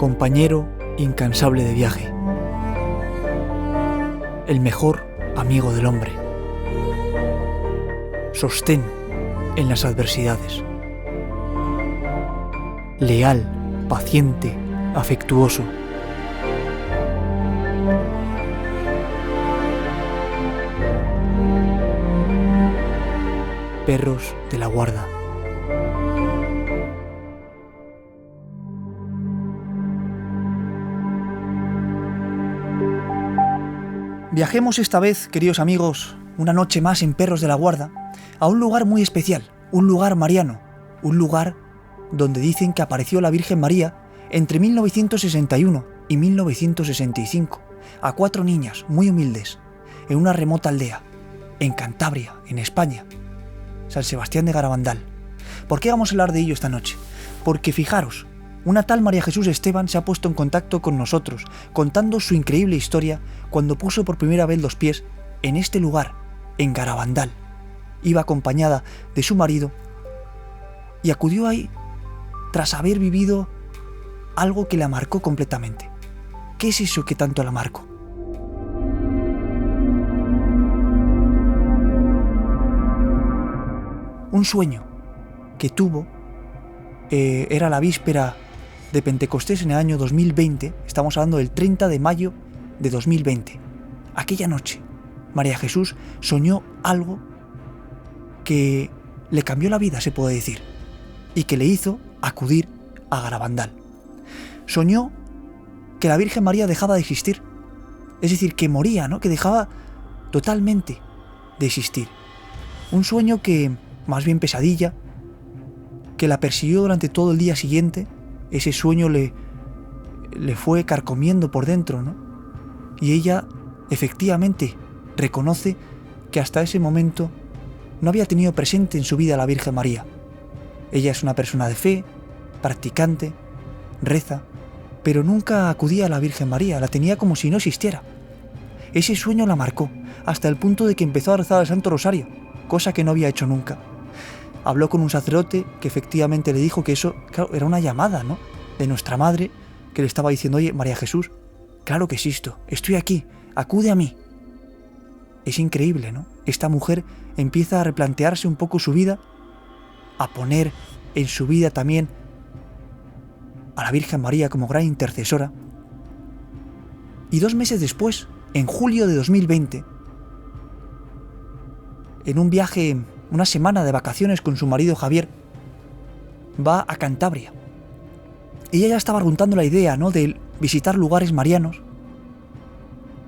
compañero incansable de viaje, el mejor amigo del hombre, sostén en las adversidades, leal, paciente, afectuoso. Perros de la Guarda. Viajemos esta vez, queridos amigos, una noche más en Perros de la Guarda, a un lugar muy especial, un lugar mariano, un lugar donde dicen que apareció la Virgen María entre 1961 y 1965, a 4 niñas muy humildes, en una remota aldea, en Cantabria, en España, San Sebastián de Garabandal. ¿Por qué vamos a hablar de ello esta noche? Porque fijaros, una tal María Jesús Esteban se ha puesto en contacto con nosotros, contando su increíble historia cuando puso por primera vez los pies en este lugar, en Garabandal. Iba acompañada de su marido y acudió ahí tras haber vivido algo que la marcó completamente. ¿Qué es eso que tanto la marcó? Un sueño que tuvo, era la víspera de Pentecostés en el año 2020, estamos hablando del 30 de mayo de 2020. Aquella noche, María Jesús soñó algo que le cambió la vida, se puede decir, y que le hizo acudir a Garabandal. Soñó que la Virgen María dejaba de existir, es decir, que moría, ¿no? Que dejaba totalmente de existir. Un sueño que, más bien pesadilla, que la persiguió durante todo el día siguiente. Ese sueño le fue carcomiendo por dentro, ¿no? Y ella, efectivamente, reconoce que hasta ese momento no había tenido presente en su vida a la Virgen María. Ella es una persona de fe, practicante, reza, pero nunca acudía a la Virgen María, la tenía como si no existiera. Ese sueño la marcó, hasta el punto de que empezó a rezar el Santo Rosario, cosa que no había hecho nunca. Habló con un sacerdote que efectivamente le dijo que eso, claro, era una llamada, ¿no?, de nuestra madre, que le estaba diciendo: oye, María Jesús, claro que existo, estoy aquí, acude a mí. Es increíble, ¿no? Esta mujer empieza a replantearse un poco su vida, a poner en su vida también a la Virgen María como gran intercesora. Y 2 meses después, en julio de 2020, en un viaje, una semana de vacaciones con su marido Javier, va a Cantabria. Ella ya estaba runtando la idea, ¿no?, de visitar lugares marianos.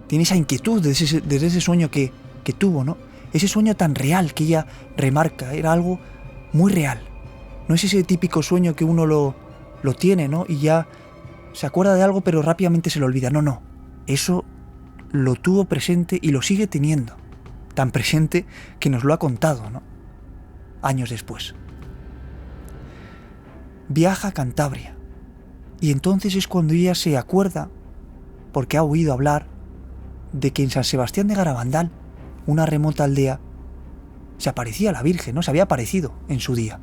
Tiene esa inquietud desde ese sueño que tuvo, ¿no? Ese sueño tan real que ella remarca, era algo muy real. No es ese típico sueño que uno lo tiene, ¿no?, y ya se acuerda de algo pero rápidamente se lo olvida. No. Eso lo tuvo presente y lo sigue teniendo. Tan presente que nos lo ha contado, ¿no?, años después. Viaja a Cantabria. Y entonces es cuando ella se acuerda, porque ha oído hablar, de que en San Sebastián de Garabandal, una remota aldea, se aparecía la Virgen, ¿no? Se había aparecido en su día.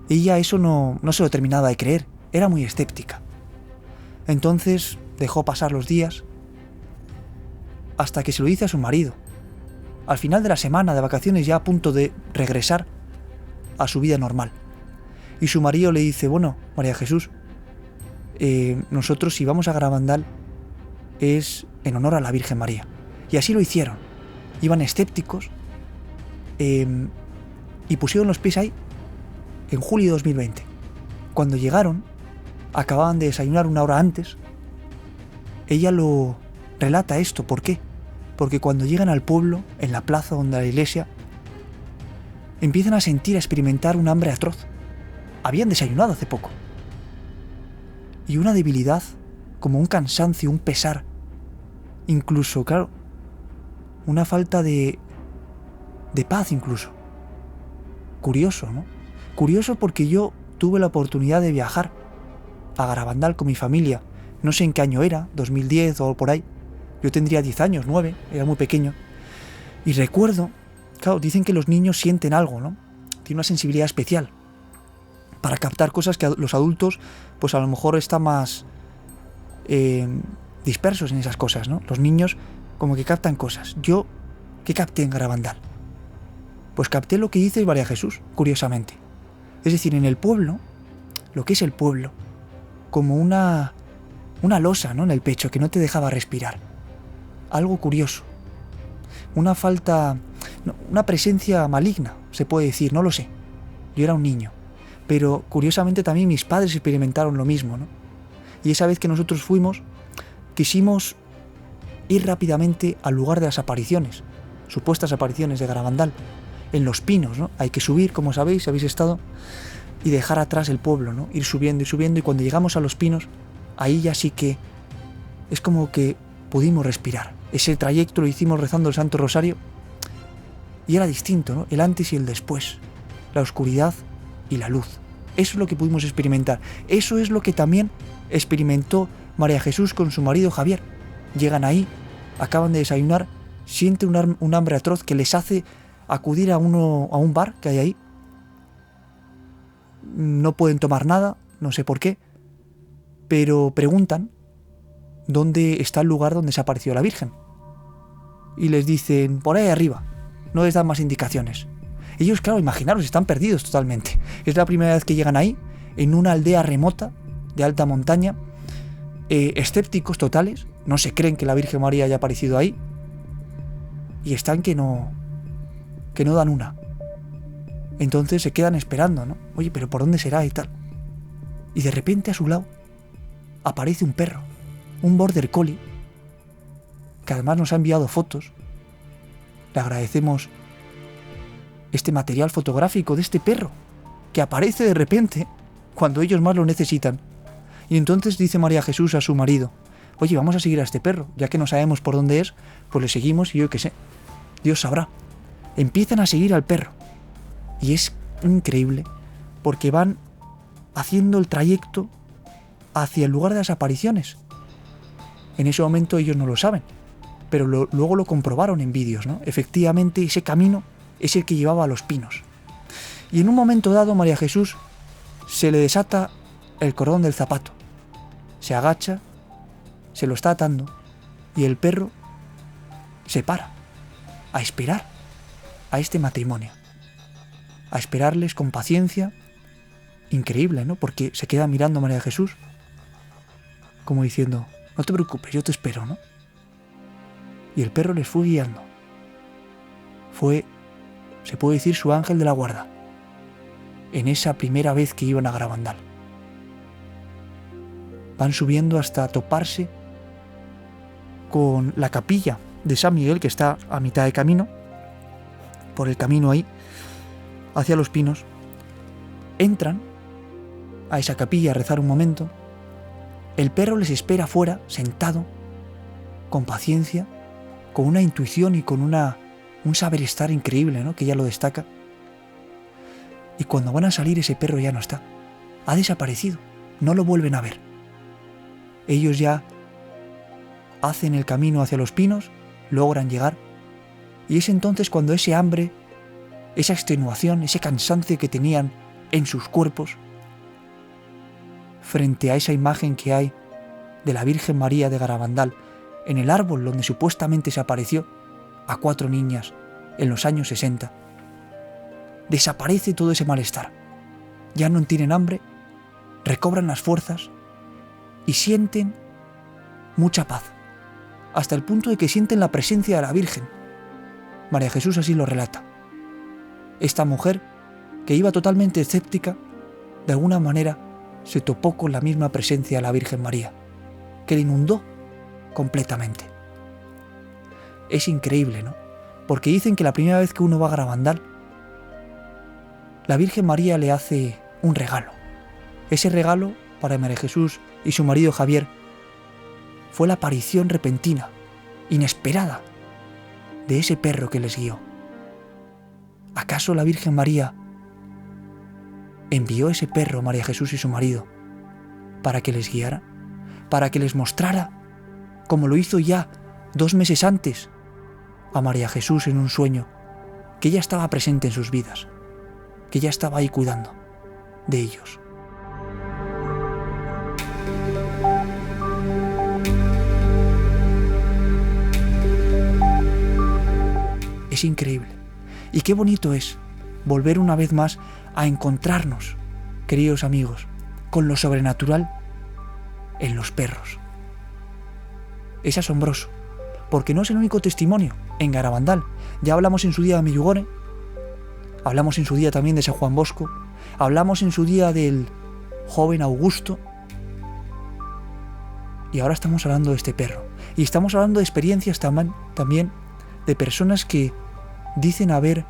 Ella eso no se lo terminaba de creer, era muy escéptica. Entonces dejó pasar los días hasta que se lo dice a su marido. Al final de la semana de vacaciones, ya a punto de regresar a su vida normal. Y su marido le dice: bueno, María Jesús, nosotros si vamos a Garabandal es en honor a la Virgen María. Y así lo hicieron. Iban escépticos y pusieron los pies ahí en julio de 2020. Cuando llegaron, acababan de desayunar una hora antes. Ella lo relata esto. ¿Por qué? Porque cuando llegan al pueblo, en la plaza donde la iglesia, empiezan a experimentar un hambre atroz. Habían desayunado hace poco. Y una debilidad, como un cansancio, un pesar. Incluso, claro, una falta de paz incluso. Curioso, ¿no? Curioso porque yo tuve la oportunidad de viajar a Garabandal con mi familia. No sé en qué año era, 2010 o por ahí. Yo tendría 10 años, 9, era muy pequeño. Y recuerdo, claro, dicen que los niños sienten algo, ¿no? Tienen una sensibilidad especial para captar cosas que los adultos pues a lo mejor están más dispersos en esas cosas, ¿no? Los niños como que captan cosas. Yo, ¿qué capté en Garabandal? Pues capté lo que dice María Jesús, curiosamente. Es decir, en el pueblo, lo que es el pueblo, como una losa, ¿no?, en el pecho que no te dejaba respirar. Algo curioso. Una falta, una presencia maligna, se puede decir, no lo sé. Yo era un niño. Pero curiosamente también mis padres experimentaron lo mismo, ¿no? Y esa vez que nosotros fuimos, quisimos ir rápidamente al lugar de las apariciones, supuestas apariciones de Garabandal, en Los Pinos, ¿no? Hay que subir, como sabéis, si habéis estado, y dejar atrás el pueblo, ¿no? Ir subiendo, y cuando llegamos a Los Pinos, ahí ya sí que es como que pudimos respirar. Ese trayecto lo hicimos rezando el Santo Rosario y era distinto, ¿no? El antes y el después, la oscuridad y la luz. Eso es lo que pudimos experimentar. Eso es lo que también experimentó María Jesús con su marido Javier. Llegan ahí, acaban de desayunar, sienten un hambre atroz que les hace acudir a un bar que hay ahí. No pueden tomar nada, no sé por qué, pero preguntan dónde está el lugar donde se apareció la Virgen. Y les dicen, por ahí arriba, no les dan más indicaciones. Ellos, claro, imaginaros, están perdidos totalmente. Es la primera vez que llegan ahí, en una aldea remota, de alta montaña, escépticos totales, no se creen que la Virgen María haya aparecido ahí, y están que no dan una. Entonces se quedan esperando, ¿no? Oye, pero ¿por dónde será y tal? Y de repente a su lado aparece un perro, un border collie, que además nos ha enviado fotos. Le agradecemos este material fotográfico de este perro, que aparece de repente cuando ellos más lo necesitan. Y entonces dice María Jesús a su marido, oye, vamos a seguir a este perro, ya que no sabemos por dónde es, pues le seguimos y yo qué sé, Dios sabrá. Empiezan a seguir al perro. Y es increíble, porque van haciendo el trayecto hacia el lugar de las apariciones. En ese momento ellos no lo saben, pero luego lo comprobaron en vídeos, ¿no? Efectivamente, ese camino es el que llevaba a Los Pinos. Y en un momento dado, María Jesús se le desata el cordón del zapato. Se agacha, se lo está atando, y el perro se para a esperar a este matrimonio. A esperarles con paciencia. Increíble, ¿no? Porque se queda mirando a María Jesús como diciendo, no te preocupes, yo te espero, ¿no? Y el perro les fue guiando. Fue, se puede decir, su ángel de la guarda en esa primera vez que iban a Garabandal. Van subiendo hasta toparse con la capilla de San Miguel, que está a mitad de camino, por el camino ahí, hacia Los Pinos. Entran a esa capilla a rezar un momento. El perro les espera afuera, sentado, con paciencia, con una intuición y con un saber estar increíble, ¿no?, que ella lo destaca. Y cuando van a salir, ese perro ya no está. Ha desaparecido. No lo vuelven a ver. Ellos ya hacen el camino hacia Los Pinos, logran llegar, y es entonces cuando ese hambre, esa extenuación, ese cansancio que tenían en sus cuerpos, frente a esa imagen que hay de la Virgen María de Garabandal, en el árbol donde supuestamente se apareció a 4 niñas en los años 60, desaparece todo ese malestar. Ya no tienen hambre, recobran las fuerzas y sienten mucha paz, hasta el punto de que sienten la presencia de la Virgen. María Jesús así lo relata. Esta mujer, que iba totalmente escéptica, de alguna manera se topó con la misma presencia de la Virgen María, que le inundó completamente. Es increíble, ¿no? Porque dicen que la primera vez que uno va a Garabandal, la Virgen María le hace un regalo. Ese regalo, para María Jesús y su marido Javier, fue la aparición repentina, inesperada, de ese perro que les guió. ¿Acaso la Virgen María envió ese perro, María Jesús y su marido, para que les guiara? ¿Para que les mostrara, como lo hizo ya 2 meses antes, a María Jesús en un sueño, que ella estaba presente en sus vidas, que ella estaba ahí cuidando? de ellos. Es increíble. Y qué bonito es volver una vez más a encontrarnos, queridos amigos, con lo sobrenatural en los perros. Es asombroso, porque no es el único testimonio en Garabandal. Ya hablamos en su día de Medjugorje, hablamos en su día también de San Juan Bosco, hablamos en su día del joven Augusto, y ahora estamos hablando de este perro. Y estamos hablando de experiencias también de personas que dicen haber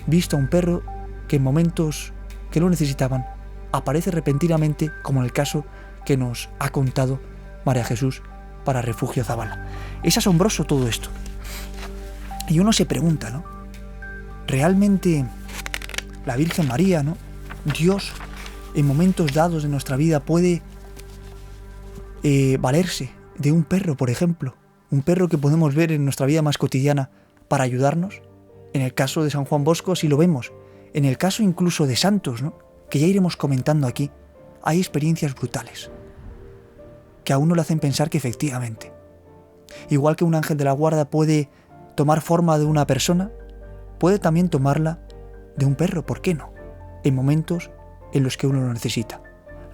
visto a un perro que en momentos que lo necesitaban aparece repentinamente, como en el caso que nos ha contado María Jesús para Refugio Zabala. Es asombroso todo esto. Y uno se pregunta, ¿no? ¿Realmente la Virgen María, ¿no? Dios, en momentos dados de nuestra vida, puede valerse de un perro, por ejemplo? Un perro que podemos ver en nuestra vida más cotidiana para ayudarnos. En el caso de San Juan Bosco, sí lo vemos. En el caso incluso de santos, ¿no? Que ya iremos comentando aquí, hay experiencias brutales que a uno le hacen pensar que efectivamente, igual que un ángel de la guarda puede tomar forma de una persona, puede también tomarla de un perro, ¿por qué no? En momentos en los que uno lo necesita.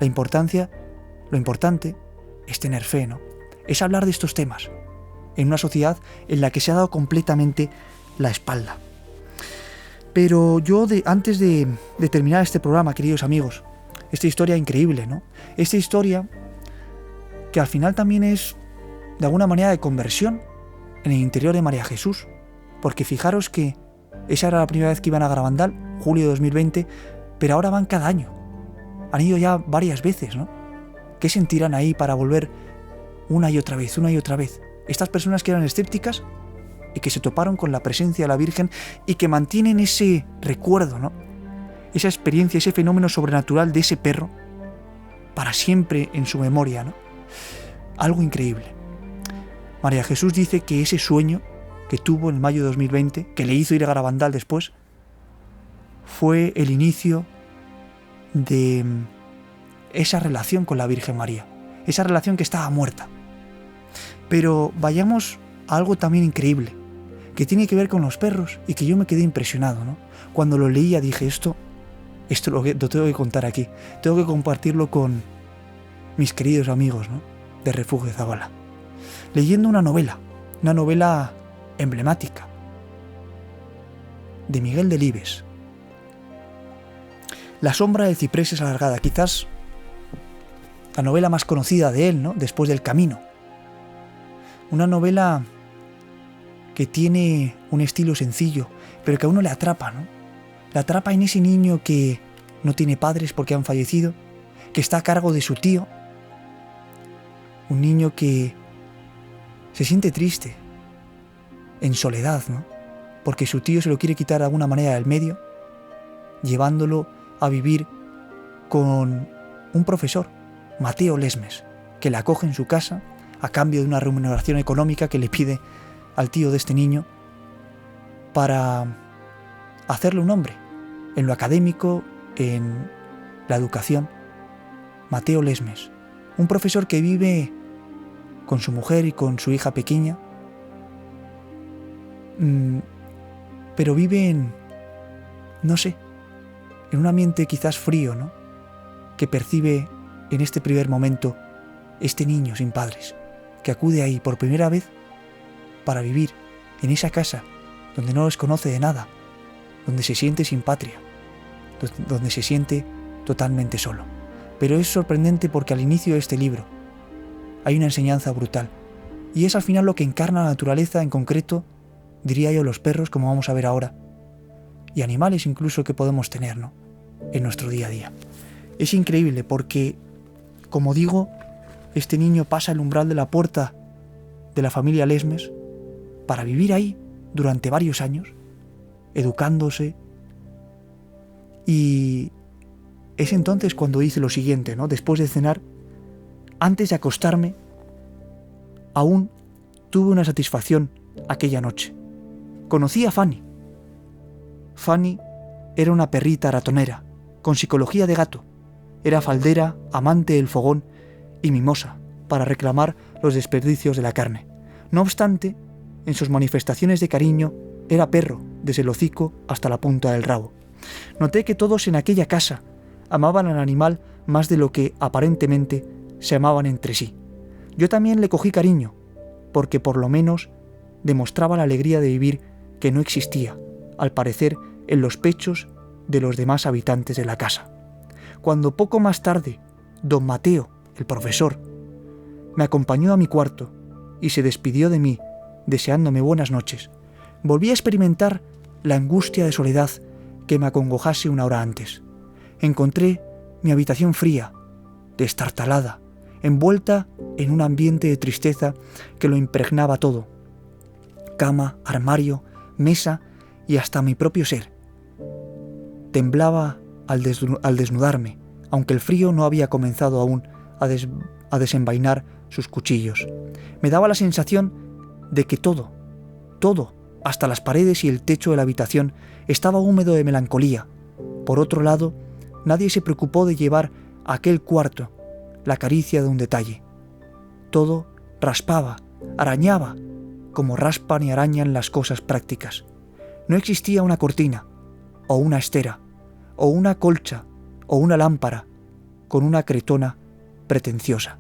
Lo importante es tener fe, ¿no? Es hablar de estos temas en una sociedad en la que se ha dado completamente la espalda. Pero yo, antes de terminar este programa, queridos amigos, esta historia increíble, ¿no? Esta historia que al final también es, de alguna manera, de conversión en el interior de María Jesús. Porque fijaros que esa era la primera vez que iban a Garabandal, julio de 2020, pero ahora van cada año. Han ido ya varias veces, ¿no? ¿Qué sentirán ahí para volver una y otra vez, una y otra vez? Estas personas que eran escépticas y que se toparon con la presencia de la Virgen y que mantienen ese recuerdo, ¿no? Esa experiencia, ese fenómeno sobrenatural de ese perro para siempre en su memoria, ¿no? Algo increíble. María Jesús dice que ese sueño que tuvo en mayo de 2020, que le hizo ir a Garabandal después, fue el inicio de esa relación con la Virgen María, esa relación que estaba muerta. Pero vayamos a algo también increíble, que tiene que ver con los perros y que yo me quedé impresionado, ¿no? Cuando lo leía dije, esto lo tengo que contar aquí, tengo que compartirlo con mis queridos amigos, ¿no? De Refugio Zabala. Leyendo una novela emblemática de Miguel Delibes, La sombra del ciprés es alargada, quizás la novela más conocida de él, ¿no? Después del Camino. Una novela que tiene un estilo sencillo, pero que a uno le atrapa, ¿no? Le atrapa en ese niño que no tiene padres porque han fallecido, que está a cargo de su tío. Un niño que se siente triste, en soledad, ¿no? Porque su tío se lo quiere quitar de alguna manera del medio, llevándolo a vivir con un profesor, Mateo Lesmes, que le acoge en su casa a cambio de una remuneración económica que le pide al tío de este niño para hacerle un hombre en lo académico, en la educación. Mateo Lesmes, un profesor que vive con su mujer y con su hija pequeña, pero vive en un ambiente quizás frío, ¿no? Que percibe en este primer momento este niño sin padres, que acude ahí por primera vez para vivir en esa casa donde no les conoce de nada, donde se siente sin patria, donde se siente totalmente solo. Pero es sorprendente porque al inicio de este libro hay una enseñanza brutal, y es al final lo que encarna la naturaleza, en concreto, diría yo, los perros, como vamos a ver ahora, y animales incluso que podemos tener, ¿no? En nuestro día a día. Es increíble porque, como digo, este niño pasa el umbral de la puerta de la familia Lesmes para vivir ahí durante varios años, educándose, y es entonces cuando dice lo siguiente, ¿no? Después de cenar, antes de acostarme, aún tuve una satisfacción aquella noche. Conocí a Fanny. Fanny era una perrita ratonera, con psicología de gato, Era faldera, amante del fogón y mimosa para reclamar los desperdicios de la carne. No obstante, en sus manifestaciones de cariño, era perro, desde el hocico hasta la punta del rabo. Noté que todos en aquella casa amaban al animal más de lo que, aparentemente, se amaban entre sí. Yo también le cogí cariño, porque por lo menos demostraba la alegría de vivir que no existía, al parecer, en los pechos de los demás habitantes de la casa. Cuando poco más tarde, don Mateo, el profesor, me acompañó a mi cuarto y se despidió de mí, deseándome buenas noches, volví a experimentar la angustia de soledad que me acongojase una hora antes. Encontré mi habitación fría, destartalada, envuelta en un ambiente de tristeza que lo impregnaba todo. Cama, armario, mesa y hasta mi propio ser. Temblaba al desnudarme, aunque el frío no había comenzado aún a desenvainar sus cuchillos. Me daba la sensación de que todo, hasta las paredes y el techo de la habitación, estaba húmedo de melancolía. Por otro lado, nadie se preocupó de llevar a aquel cuarto la caricia de un detalle. Todo raspaba, arañaba, como raspan y arañan las cosas prácticas. No existía una cortina, o una estera, o una colcha, o una lámpara, con una cretona pretenciosa.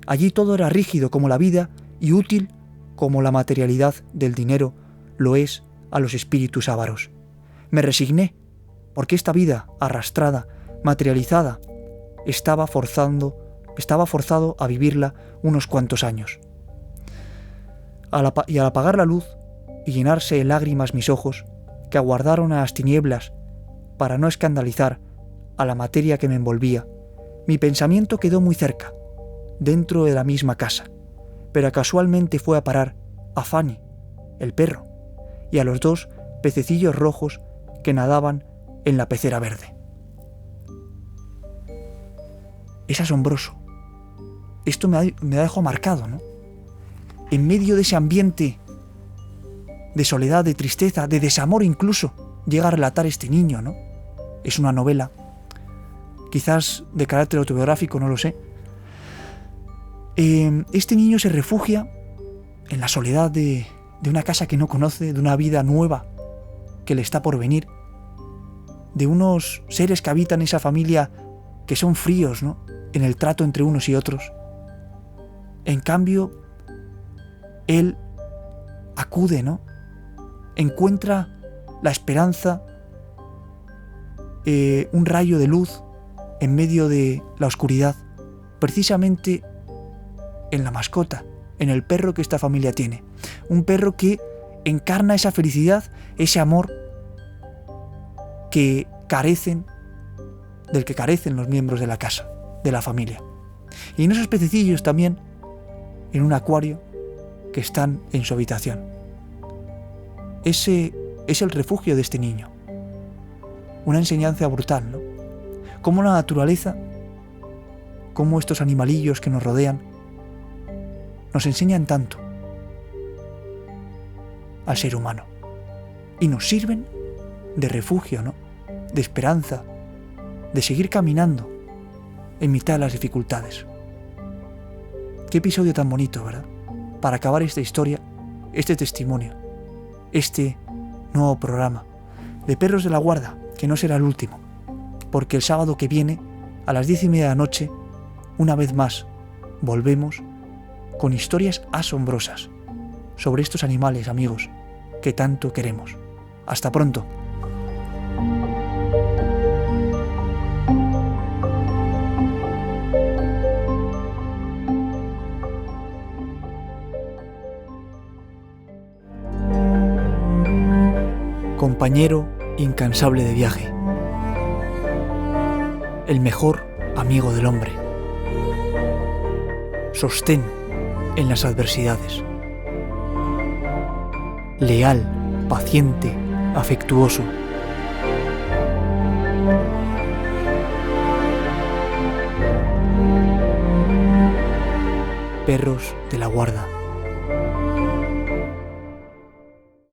Allí todo era rígido como la vida y útil como la materialidad del dinero lo es a los espíritus ávaros. Me resigné, porque esta vida arrastrada, materializada, estaba forzado a vivirla unos cuantos años. Y al apagar la luz y llenarse de lágrimas mis ojos, que aguardaron a las tinieblas para no escandalizar a la materia que me envolvía, mi pensamiento quedó muy cerca, dentro de la misma casa, pero casualmente fue a parar a Fanny, el perro, y a los dos pececillos rojos que nadaban en la pecera verde. Es asombroso. Esto me ha dejado marcado, ¿no? En medio de ese ambiente de soledad, de tristeza, de desamor incluso, llega a relatar este niño, ¿no? Es una novela, quizás de carácter autobiográfico, no lo sé. Este niño se refugia en la soledad de una casa que no conoce, de una vida nueva que le está por venir, de unos seres que habitan esa familia que son fríos, ¿no?, en el trato entre unos y otros. En cambio, él acude, ¿no?, encuentra la esperanza, un rayo de luz en medio de la oscuridad, precisamente en la mascota, en el perro que esta familia tiene. Un perro que encarna esa felicidad, ese amor del que carecen los miembros de la casa, de la familia. Y en esos pececillos también, en un acuario, que están en su habitación. Ese es el refugio de este niño. Una enseñanza brutal, ¿no? Cómo la naturaleza, cómo estos animalillos que nos rodean, nos enseñan tanto al ser humano. Y nos sirven de refugio, ¿no?, de esperanza, de seguir caminando en mitad de las dificultades. Qué episodio tan bonito, ¿verdad? Para acabar esta historia, este testimonio, este nuevo programa de Perros de la Guarda, que no será el último, porque el sábado que viene, a las 10:30 de la noche, una vez más, volvemos con historias asombrosas sobre estos animales, amigos, que tanto queremos. Hasta pronto. Compañero incansable de viaje, el mejor amigo del hombre, sostén en las adversidades, leal, paciente, afectuoso. Perros de la Guarda.